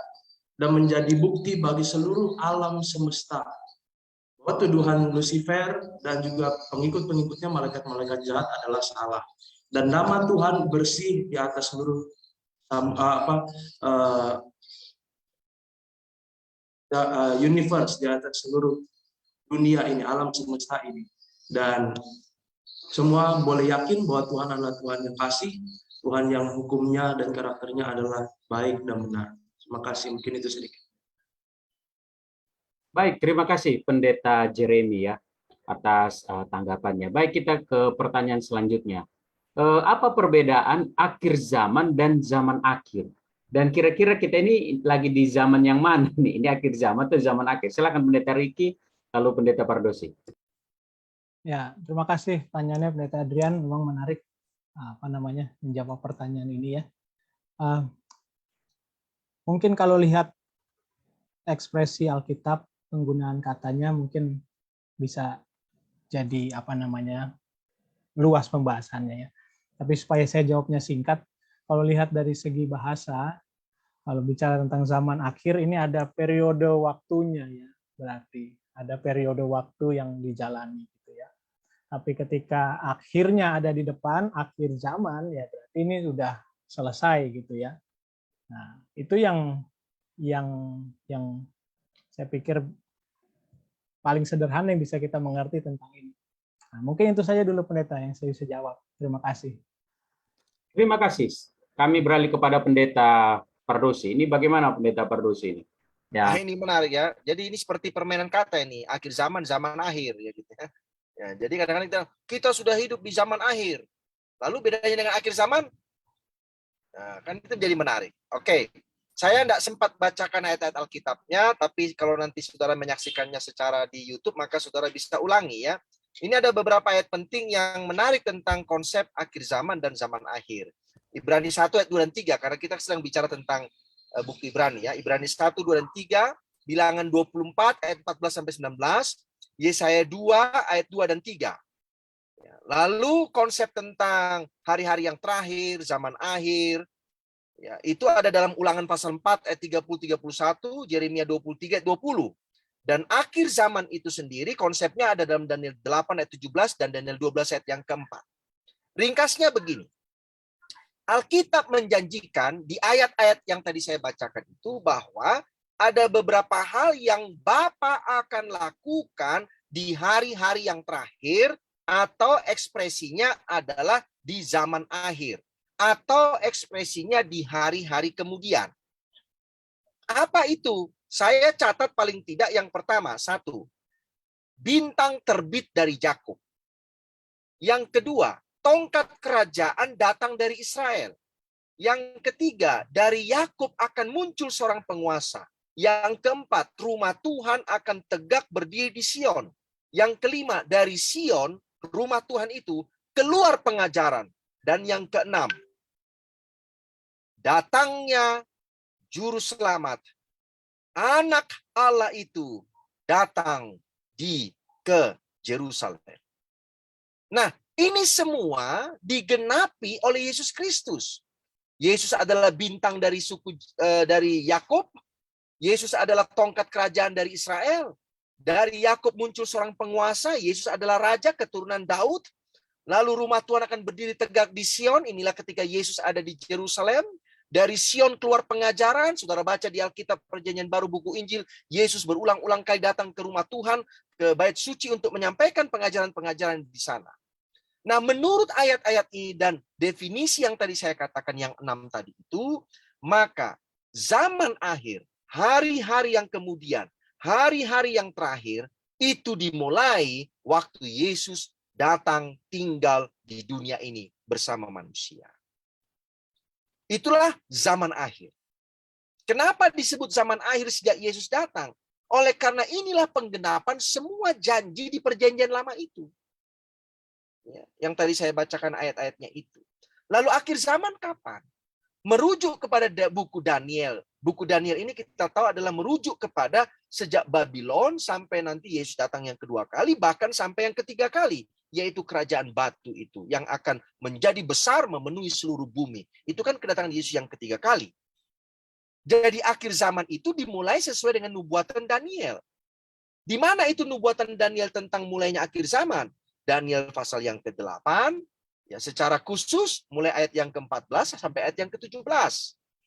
dan menjadi bukti bagi seluruh alam semesta bahwa tuduhan Lucifer dan juga pengikut-pengikutnya malaikat-malaikat jahat adalah salah. Dan nama Tuhan bersih di atas seluruh universe, di atas seluruh dunia ini, alam semesta ini. Dan semua boleh yakin bahwa Tuhan adalah Tuhan yang kasih, Tuhan yang hukumnya dan karakternya adalah baik dan benar. Terima kasih, mungkin itu sedikit. Baik, terima kasih Pendeta Jeremy ya atas tanggapannya. Baik, kita ke pertanyaan selanjutnya. Apa perbedaan akhir zaman dan zaman akhir? Dan kira-kira kita ini lagi di zaman yang mana nih? Ini akhir zaman atau zaman akhir? Silakan Pendeta Ricky, lalu Pendeta Pardosi. Ya, terima kasih pertanyaannya Pendeta Adrian, memang menarik menjawab pertanyaan ini ya. Mungkin kalau lihat ekspresi Alkitab, penggunaan katanya mungkin bisa jadi luas pembahasannya ya. Tapi supaya saya jawabnya singkat, kalau lihat dari segi bahasa, kalau bicara tentang zaman akhir ini ada periode waktunya ya, berarti ada periode waktu yang dijalani gitu ya. Tapi ketika akhirnya ada di depan, akhir zaman ya berarti ini sudah selesai gitu ya. Nah, itu yang saya pikir paling sederhana yang bisa kita mengerti tentang ini. Nah, mungkin itu saja dulu Pendeta yang saya bisa jawab. Terima kasih. Terima kasih. Kami beralih kepada Pendeta Pardosi. Ini bagaimana Pendeta Pardosi ini? Ya. Ini menarik ya. Jadi ini seperti permainan kata ini, akhir zaman, zaman akhir ya gitu ya. Ya, jadi kadang-kadang kita sudah hidup di zaman akhir. Lalu bedanya dengan akhir zaman? Nah, kan itu jadi menarik. Oke. Saya tidak sempat bacakan ayat-ayat Alkitabnya, tapi kalau nanti saudara menyaksikannya secara di YouTube, maka saudara bisa ulangi ya. Ini ada beberapa ayat penting yang menarik tentang konsep akhir zaman dan zaman akhir. Ibrani 1 ayat 2 dan 3, karena kita sedang bicara tentang bukti Ibrani ya. Ibrani 1, 2 dan 3, Bilangan 24 ayat 14 sampai 19, Yesaya 2 ayat 2 dan 3. Lalu konsep tentang hari-hari yang terakhir, zaman akhir, ya, itu ada dalam Ulangan pasal 4 ayat 30-31, Yeremia 23 ayat 20. Dan akhir zaman itu sendiri konsepnya ada dalam Daniel 8 ayat 17 dan Daniel 12 ayat yang keempat. Ringkasnya begini. Alkitab menjanjikan di ayat-ayat yang tadi saya bacakan itu bahwa ada beberapa hal yang Bapa akan lakukan di hari-hari yang terakhir, atau ekspresinya adalah di zaman akhir, atau ekspresinya di hari-hari kemudian. Apa itu? Saya catat paling tidak yang pertama, satu, bintang terbit dari Yakub. Yang kedua, tongkat kerajaan datang dari Israel. Yang ketiga, dari Yakub akan muncul seorang penguasa. Yang keempat, rumah Tuhan akan tegak berdiri di Sion. Yang kelima, dari Sion, rumah Tuhan itu, keluar pengajaran. Dan yang keenam, datangnya juru selamat. Anak Allah itu datang ke Yerusalem. Nah, ini semua digenapi oleh Yesus Kristus. Yesus adalah bintang dari suku dari Yakub. Yesus adalah tongkat kerajaan dari Israel. Dari Yakub muncul seorang penguasa. Yesus adalah raja keturunan Daud. Lalu rumah Tuhan akan berdiri tegak di Sion. Inilah ketika Yesus ada di Yerusalem. Dari Sion keluar pengajaran. Saudara baca di Alkitab Perjanjian Baru buku Injil, Yesus berulang-ulang kali datang ke rumah Tuhan, ke bait suci untuk menyampaikan pengajaran-pengajaran di sana. Nah, menurut ayat-ayat ini dan definisi yang tadi saya katakan yang 6 tadi itu, maka zaman akhir, hari-hari yang kemudian, hari-hari yang terakhir, itu dimulai waktu Yesus datang tinggal di dunia ini bersama manusia. Itulah zaman akhir. Kenapa disebut zaman akhir sejak Yesus datang? Oleh karena inilah penggenapan semua janji di perjanjian lama itu. Yang tadi saya bacakan ayat-ayatnya itu. Lalu akhir zaman kapan? Merujuk kepada buku Daniel. Buku Daniel ini kita tahu adalah merujuk kepada sejak Babylon sampai nanti Yesus datang yang kedua kali, bahkan sampai yang ketiga kali, yaitu kerajaan batu itu yang akan menjadi besar memenuhi seluruh bumi. Itu kan kedatangan Yesus yang ketiga kali. Jadi akhir zaman itu dimulai sesuai dengan nubuatan Daniel. Di mana itu nubuatan Daniel tentang mulainya akhir zaman? Daniel pasal yang ke-8, ya secara khusus mulai ayat yang ke-14 sampai ayat yang ke-17,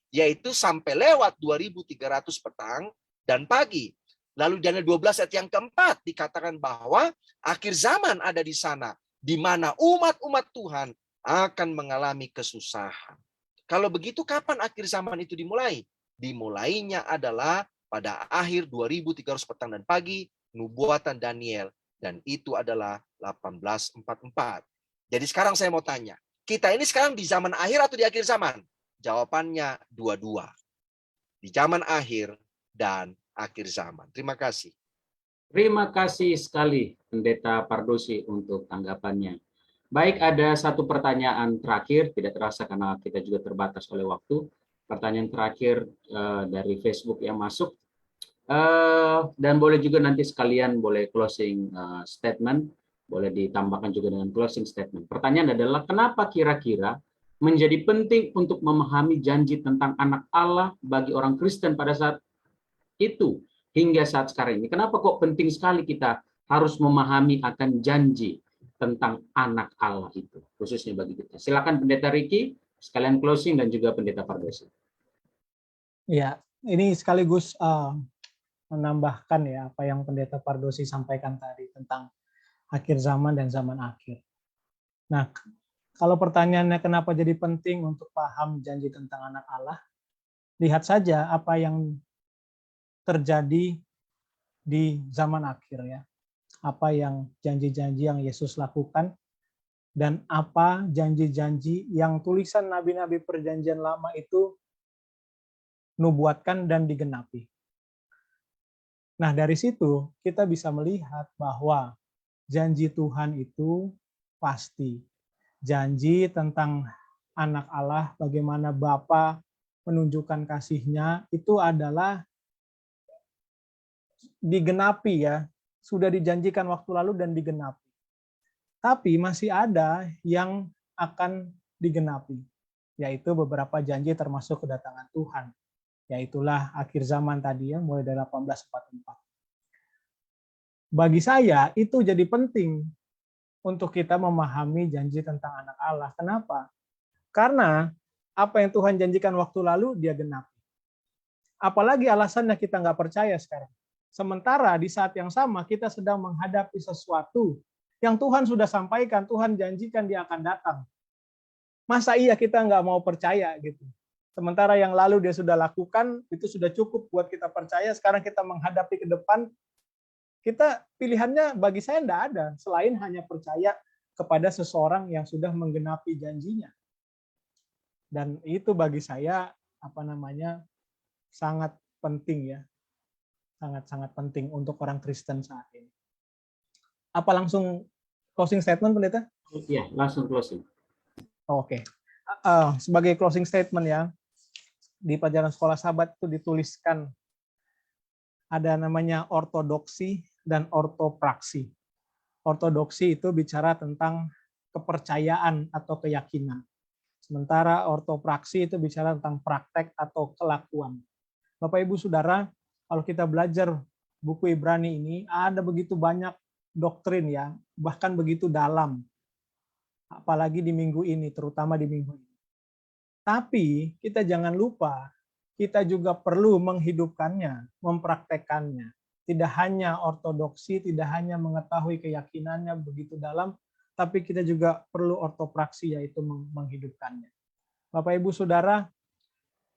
yaitu sampai lewat 2300 petang dan pagi. Lalu Daniel 12 ayat yang ke-4 dikatakan bahwa akhir zaman ada di sana, di mana umat-umat Tuhan akan mengalami kesusahan. Kalau begitu kapan akhir zaman itu dimulai? Dimulainya adalah pada akhir 2300 petang dan pagi, nubuatan Daniel, dan itu adalah 1844. Jadi sekarang saya mau tanya, kita ini sekarang di zaman akhir atau di akhir zaman? Jawabannya dua-dua. Di zaman akhir dan akhir zaman. Terima kasih. Terima kasih sekali Pendeta Pardosi untuk tanggapannya. Baik, ada satu pertanyaan terakhir, tidak terasa karena kita juga terbatas oleh waktu. Pertanyaan terakhir dari Facebook yang masuk. Dan boleh juga nanti sekalian boleh closing statement, boleh ditambahkan juga dengan closing statement. Pertanyaan adalah, kenapa kira-kira menjadi penting untuk memahami janji tentang anak Allah bagi orang Kristen pada saat itu hingga saat sekarang ini? Kenapa kok penting sekali kita harus memahami akan janji tentang anak Allah itu, khususnya bagi kita? Silakan Pendeta Ricky, sekalian closing, dan juga Pendeta Pardosi. Ya, ini sekaligus menambahkan ya apa yang Pendeta Pardosi sampaikan tadi tentang akhir zaman dan zaman akhir. Nah, kalau pertanyaannya kenapa jadi penting untuk paham janji tentang anak Allah, lihat saja apa yang terjadi di zaman akhir ya. Apa yang janji-janji yang Yesus lakukan dan apa janji-janji yang tulisan nabi-nabi perjanjian lama itu nubuatkan dan digenapi. Nah, dari situ kita bisa melihat bahwa janji Tuhan itu pasti. Janji tentang anak Allah, bagaimana Bapa menunjukkan kasih-Nya, itu adalah digenapi ya. Sudah dijanjikan waktu lalu dan digenapi. Tapi masih ada yang akan digenapi, yaitu beberapa janji termasuk kedatangan Tuhan. Yaitulah akhir zaman tadi ya, mulai dari 1844. Bagi saya itu jadi penting untuk kita memahami janji tentang anak Allah. Kenapa? Karena Apa yang Tuhan janjikan waktu lalu, dia genapi. Apalagi alasannya kita nggak percaya sekarang. Sementara di saat yang sama kita sedang menghadapi sesuatu yang Tuhan sudah sampaikan, Tuhan janjikan dia akan datang. Masa iya kita nggak mau percaya gitu? Sementara yang lalu dia sudah lakukan, itu sudah cukup buat kita percaya. Sekarang kita menghadapi ke depan, kita pilihannya bagi saya tidak ada, selain hanya percaya kepada seseorang yang sudah menggenapi janjinya. Dan itu bagi saya, sangat penting ya. Sangat-sangat penting untuk orang Kristen saat ini. Apa langsung closing statement, Pendeta? Iya, langsung closing. Oke. Sebagai closing statement ya, di pelajaran sekolah sahabat itu dituliskan ada namanya ortodoksi dan ortopraksi. Ortodoksi itu bicara tentang kepercayaan atau keyakinan. Sementara ortopraksi itu bicara tentang praktek atau kelakuan. Bapak Ibu Saudara, kalau kita belajar buku Ibrani ini, ada begitu banyak doktrin ya, bahkan begitu dalam. Apalagi di minggu ini, terutama di minggu ini. Tapi kita jangan lupa, kita juga perlu menghidupkannya, mempraktekannya. Tidak hanya ortodoksi, tidak hanya mengetahui keyakinannya begitu dalam, tapi kita juga perlu ortopraksi, yaitu menghidupkannya. Bapak Ibu Saudara,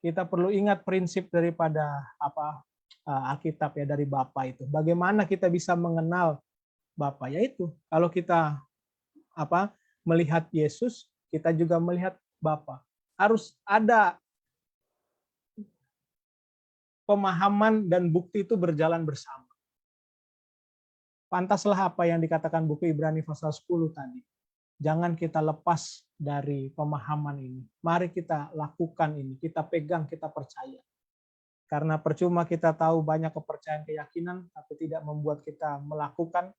kita perlu ingat prinsip daripada Alkitab ya, dari Bapa itu. Bagaimana kita bisa mengenal Bapa? Yaitu kalau kita melihat Yesus, kita juga melihat Bapa. Harus ada pemahaman dan bukti itu berjalan bersama. Pantaslah apa yang dikatakan buku Ibrani pasal 10 tadi. Jangan kita lepas dari pemahaman ini. Mari kita lakukan ini, kita pegang, kita percaya. Karena percuma kita tahu banyak kepercayaan keyakinan, tapi tidak membuat kita melakukan,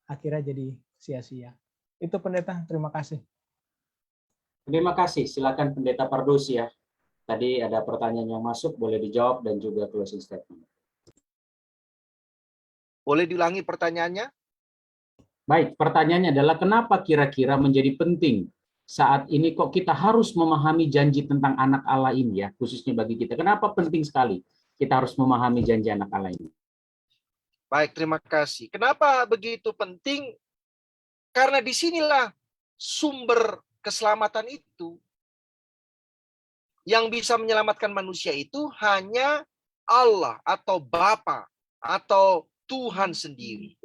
akhirnya jadi sia-sia. Itu Pendeta, terima kasih. Terima kasih. Silakan Pendeta Pardus ya. Tadi ada pertanyaan yang masuk, boleh dijawab dan juga closing statement. Boleh diulangi pertanyaannya? Baik, pertanyaannya adalah kenapa kira-kira menjadi penting saat ini kok kita harus memahami janji tentang anak Allah ini ya, khususnya bagi kita. Kenapa penting sekali kita harus memahami janji anak Allah ini? Baik, terima kasih. Kenapa begitu penting? Karena disinilah sumber keselamatan itu. Yang bisa menyelamatkan manusia itu hanya Allah atau Bapa atau Tuhan sendiri.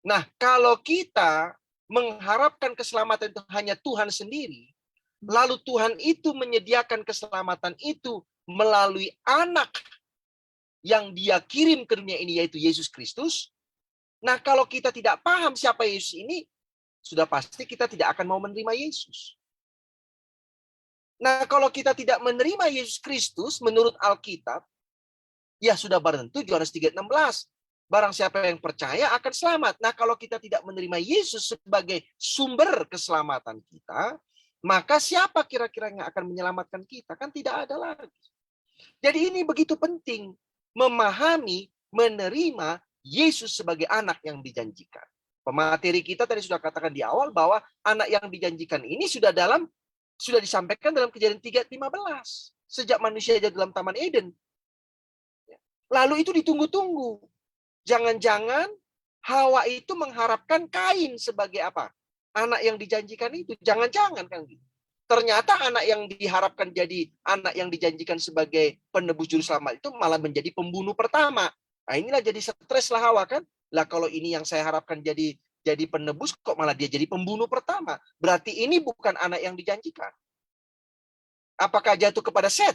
Nah, kalau kita mengharapkan keselamatan itu hanya Tuhan sendiri, lalu Tuhan itu menyediakan keselamatan itu melalui anak yang dia kirim ke dunia ini, yaitu Yesus Kristus. Nah, kalau kita tidak paham siapa Yesus ini, sudah pasti kita tidak akan mau menerima Yesus. Nah, kalau kita tidak menerima Yesus Kristus menurut Alkitab, ya sudah barang tentu Yohanes 3:16. Barang siapa yang percaya akan selamat. Nah, kalau kita tidak menerima Yesus sebagai sumber keselamatan kita, maka siapa kira-kira yang akan menyelamatkan kita? Kan tidak ada lagi. Jadi ini begitu penting memahami, menerima Yesus sebagai anak yang dijanjikan. Pemateri kita tadi sudah katakan di awal bahwa anak yang dijanjikan ini sudah disampaikan dalam Kejadian 3:15. Sejak manusia ada dalam Taman Eden. Lalu itu ditunggu-tunggu. Jangan-jangan Hawa itu mengharapkan Kain sebagai apa? Anak yang dijanjikan itu. Jangan-jangan kan gitu. Ternyata anak yang diharapkan jadi anak yang dijanjikan sebagai penebus juru selamat itu malah menjadi pembunuh pertama. Nah, inilah jadi stres lah Hawa kan. Lah kalau ini yang saya harapkan jadi penebus kok malah dia jadi pembunuh pertama. Berarti ini bukan anak yang dijanjikan. Apakah jatuh kepada Set?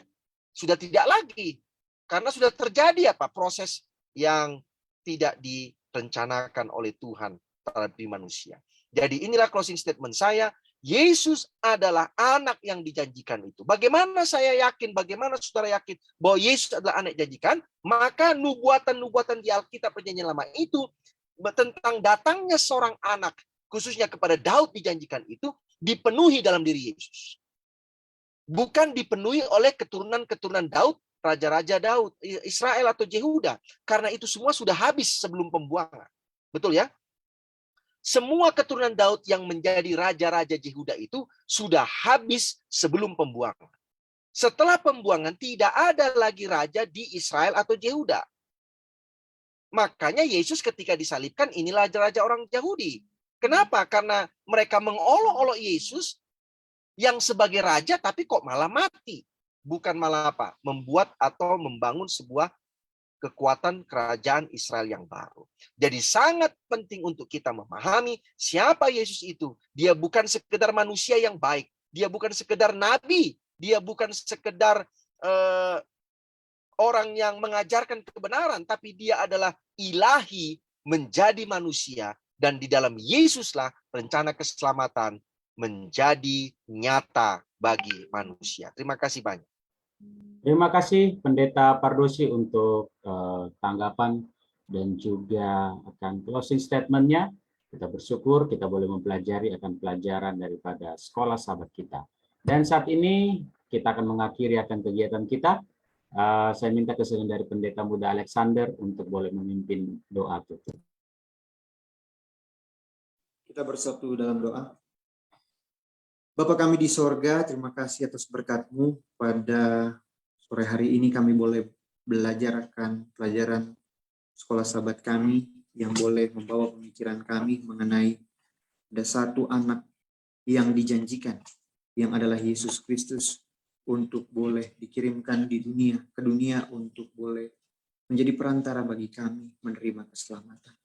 Sudah tidak lagi. Karena sudah terjadi proses yang tidak direncanakan oleh Tuhan terhadap manusia. Jadi inilah closing statement saya. Yesus adalah anak yang dijanjikan itu. Bagaimana saya yakin, bagaimana saudara yakin bahwa Yesus adalah anak yang dijanjikan? Maka nubuatan-nubuatan di Alkitab Perjanjian Lama itu tentang datangnya seorang anak, khususnya kepada Daud dijanjikan itu, dipenuhi dalam diri Yesus. Bukan dipenuhi oleh keturunan-keturunan Daud, raja-raja Daud, Israel atau Yehuda. Karena itu semua sudah habis sebelum pembuangan. Betul ya? semua keturunan Daud yang menjadi raja-raja Yehuda itu sudah habis sebelum pembuangan. Setelah pembuangan tidak ada lagi raja di Israel atau Yehuda. Makanya Yesus ketika disalibkan inilah raja orang Yahudi. Kenapa? Karena mereka mengolok-olok Yesus yang sebagai raja tapi kok malah mati. Bukan malah apa? Membuat atau membangun sebuah kekuatan kerajaan Israel yang baru. Jadi sangat penting untuk kita memahami siapa Yesus itu. Dia bukan sekedar manusia yang baik. Dia bukan sekedar nabi. Dia bukan sekedar orang yang mengajarkan kebenaran. Tapi dia adalah ilahi menjadi manusia. Dan di dalam Yesuslah rencana keselamatan menjadi nyata bagi manusia. Terima kasih banyak. Terima kasih Pendeta Pardosi untuk tanggapan dan juga akan closing statement-nya. Kita bersyukur kita boleh mempelajari akan pelajaran daripada sekolah sahabat kita. Dan saat ini kita akan mengakhiri akan kegiatan kita. Saya minta kesediaan dari Pendeta Muda Alexander untuk boleh memimpin doa tutup. Kita bersatu dalam doa. Bapa kami di sorga, terima kasih atas berkat-Mu. Pada sore hari ini kami boleh belajar akan pelajaran sekolah sahabat kami yang boleh membawa pemikiran kami mengenai ada satu anak yang dijanjikan, yang adalah Yesus Kristus, untuk boleh dikirimkan di dunia, ke dunia untuk boleh menjadi perantara bagi kami menerima keselamatan.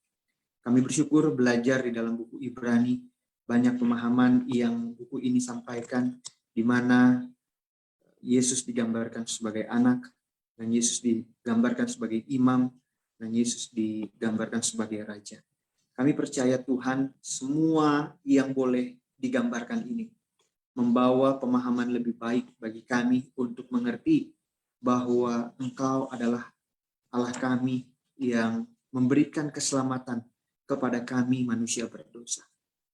Kami bersyukur belajar di dalam buku Ibrani, banyak pemahaman yang buku ini sampaikan, di mana Yesus digambarkan sebagai anak, dan Yesus digambarkan sebagai imam, dan Yesus digambarkan sebagai raja. Kami percaya Tuhan, semua yang boleh digambarkan ini membawa pemahaman lebih baik bagi kami untuk mengerti bahwa Engkau adalah Allah kami yang memberikan keselamatan kepada kami manusia berdosa.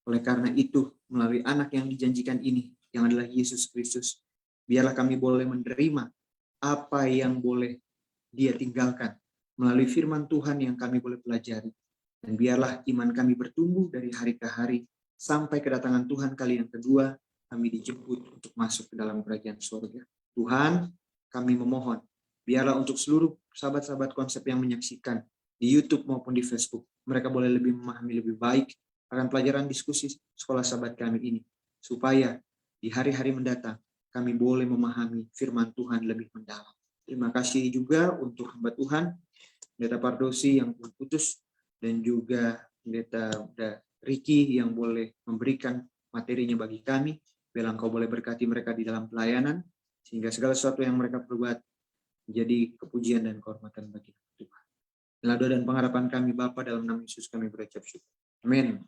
Oleh karena itu, melalui anak yang dijanjikan ini, yang adalah Yesus Kristus, biarlah kami boleh menerima apa yang boleh Dia tinggalkan melalui firman Tuhan yang kami boleh pelajari. Dan biarlah iman kami bertumbuh dari hari ke hari, sampai kedatangan Tuhan kali yang kedua, kami dijemput untuk masuk ke dalam kerajaan surga. Tuhan, kami memohon, biarlah untuk seluruh sahabat-sahabat konsep yang menyaksikan di YouTube maupun di Facebook, mereka boleh lebih memahami lebih baik akan pelajaran diskusi sekolah sahabat kami ini, supaya di hari-hari mendatang kami boleh memahami firman Tuhan lebih mendalam. Terima kasih juga untuk hamba Tuhan, Pendeta Pardosi yang putus, dan juga Pendeta Ricky yang boleh memberikan materinya bagi kami. Biarlah Engkau boleh berkati mereka di dalam pelayanan, sehingga segala sesuatu yang mereka perbuat menjadi kepujian dan kehormatan bagi Tuhan. Dalam doa dan pengharapan kami Bapa, dalam nama Yesus kami berucap syukur. Amin.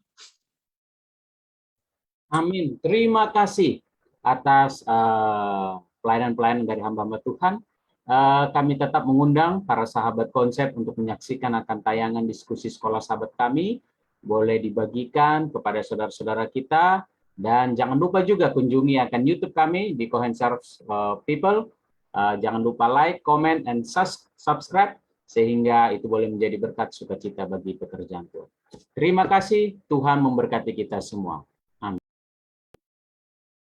Amin. Terima kasih atas pelayanan-pelayanan dari hamba-hamba Tuhan. Kami tetap mengundang para sahabat konsep untuk menyaksikan akan tayangan diskusi sekolah sahabat kami. Boleh dibagikan kepada saudara-saudara kita. Dan jangan lupa juga kunjungi akan YouTube kami di Cohen Serves People. Jangan lupa like, comment, and subscribe, sehingga itu boleh menjadi berkat sukacita bagi pekerjaan Tuhan. Terima kasih, Tuhan memberkati kita semua.